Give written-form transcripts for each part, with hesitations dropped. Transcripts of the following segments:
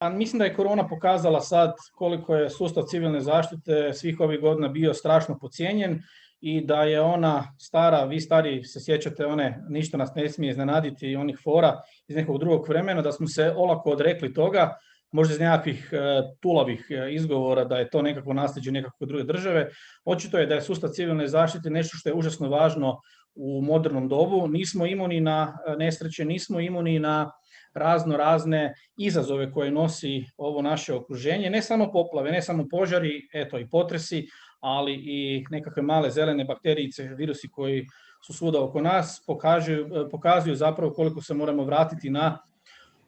A mislim da je korona pokazala sad koliko je sustav civilne zaštite svih ovih godina bio strašno podcijenjen i da je ona stara, vi stari se sjećate one ništa nas ne smije iznenaditi, onih fora iz nekog drugog vremena, da smo se olako odrekli toga, možda iz nekakvih tulavih izgovora da je to nekako nasljeđe nekakve druge države. Očito je da je sustav civilne zaštite nešto što je užasno važno u modernom dobu. Nismo imuni na nesreće, nismo imuni na razne izazove koje nosi ovo naše okruženje, ne samo poplave, ne samo požari, eto i potresi, ali i nekakve male zelene bakterijice, virusi koji su svuda oko nas, pokazuju zapravo koliko se moramo vratiti na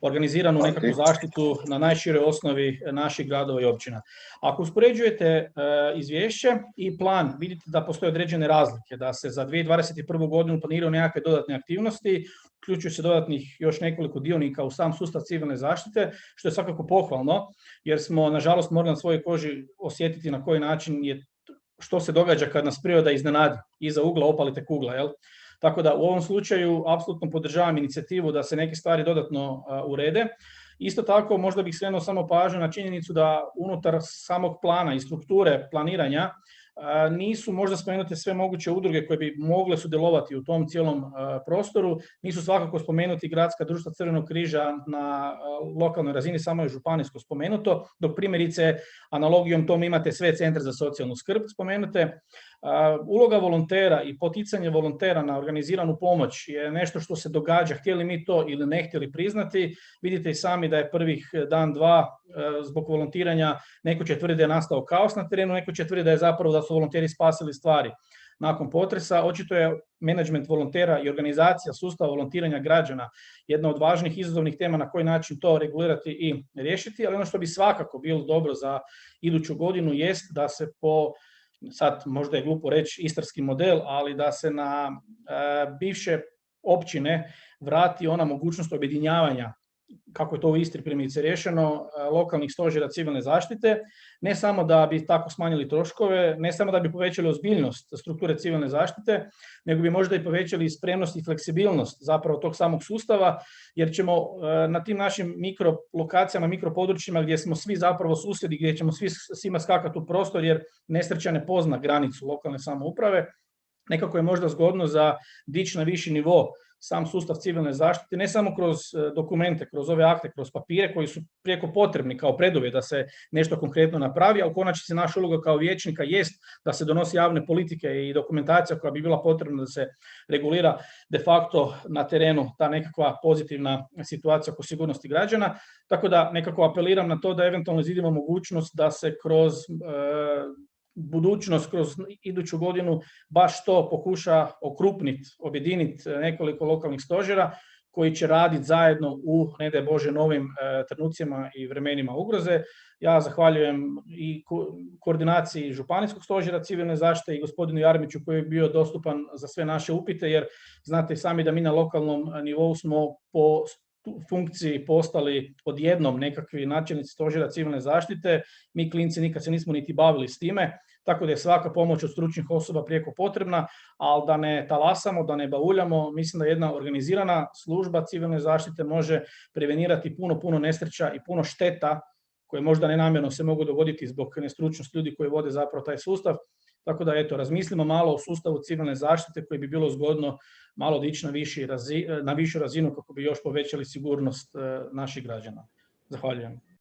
organiziranu nekakvu zaštitu na najširoj osnovi naših gradova i općina. Ako uspoređujete izvješće i plan, vidite da postoje određene razlike, da se za 2021. godinu planiraju nekakve dodatne aktivnosti, uključuju se dodatnih još nekoliko dionika u sam sustav civilne zaštite, što je svakako pohvalno, jer smo, nažalost, morali na svojoj koži osjetiti na koji način je, što se događa kad nas priroda iznenadi, iza ugla opalite kugla, jel? Tako da u ovom slučaju apsolutno podržavam inicijativu da se neke stvari dodatno urede. Isto tako možda bih skrenuo samo pažnju na činjenicu da unutar samog plana i strukture planiranja nisu možda spomenute sve moguće udruge koje bi mogle sudjelovati u tom cijelom prostoru. Nisu svakako spomenuti gradska društva Crvenog križa na lokalnoj razini, samo je županijsko spomenuto, dok primjerice analogijom tom imate sve centre za socijalnu skrb spomenute. Uloga volontera i poticanje volontera na organiziranu pomoć je nešto što se događa, htjeli mi to ili ne htjeli priznati. Vidite i sami da je prvih dan, dva zbog volontiranja, neko će tvrditi da je nastao kaos na terenu, neko će tvrditi da je zapravo da su volonteri spasili stvari nakon potresa. Očito je menadžment volontera i organizacija sustava volontiranja građana jedna od važnih izazovnih tema na koji način to regulirati i riješiti, ali ono što bi svakako bilo dobro za iduću godinu jest da se po, sad možda je glupo reći istarski model, ali da se na bivše općine vrati ona mogućnost objedinjavanja, kako je to u Istri primjerice riješeno, lokalnih stožera civilne zaštite, ne samo da bi tako smanjili troškove, ne samo da bi povećali ozbiljnost strukture civilne zaštite, nego bi možda i povećali spremnost i fleksibilnost zapravo tog samog sustava, jer ćemo na tim našim mikrolokacijama, mikropodručjima gdje smo svi zapravo susjedi, gdje ćemo svima skakati u prostor jer nesreća ne pozna granicu lokalne samouprave, nekako je možda zgodno za dići na viši nivo sam sustav civilne zaštite, ne samo kroz dokumente, kroz ove akte, kroz papire koji su prijeko potrebni kao preduvjet da se nešto konkretno napravi, a u konačnici naša uloga kao vijećnika jest da se donosi javne politike i dokumentacija koja bi bila potrebna da se regulira de facto na terenu ta nekakva pozitivna situacija oko sigurnosti građana. Tako da nekako apeliram na to da eventualno izvidimo mogućnost da se kroz budućnost, kroz iduću godinu baš to pokuša okrupniti, objediniti nekoliko lokalnih stožera koji će raditi zajedno u, ne daj Bože, novim trenucima i vremenima ugroze. Ja zahvaljujem i koordinaciji županijskog stožera civilne zaštite i gospodinu Jarmiću koji je bio dostupan za sve naše upite, jer znate sami da mi na lokalnom nivou smo po funkciji postali odjednom nekakvi načelnici stožera civilne zaštite, mi klinci nikad se nismo niti bavili s time, tako da je svaka pomoć od stručnih osoba prijeko potrebna, ali da ne talasamo, da ne bauljamo, mislim da jedna organizirana služba civilne zaštite može prevenirati puno nesreća i puno šteta koje možda nenamjerno se mogu dogoditi zbog nestručnosti ljudi koji vode zapravo taj sustav. Tako da eto, razmislimo malo o sustavu civilne zaštite koji bi bilo zgodno malo dići na višu razinu kako bi još povećali sigurnost naših građana. Zahvaljujem.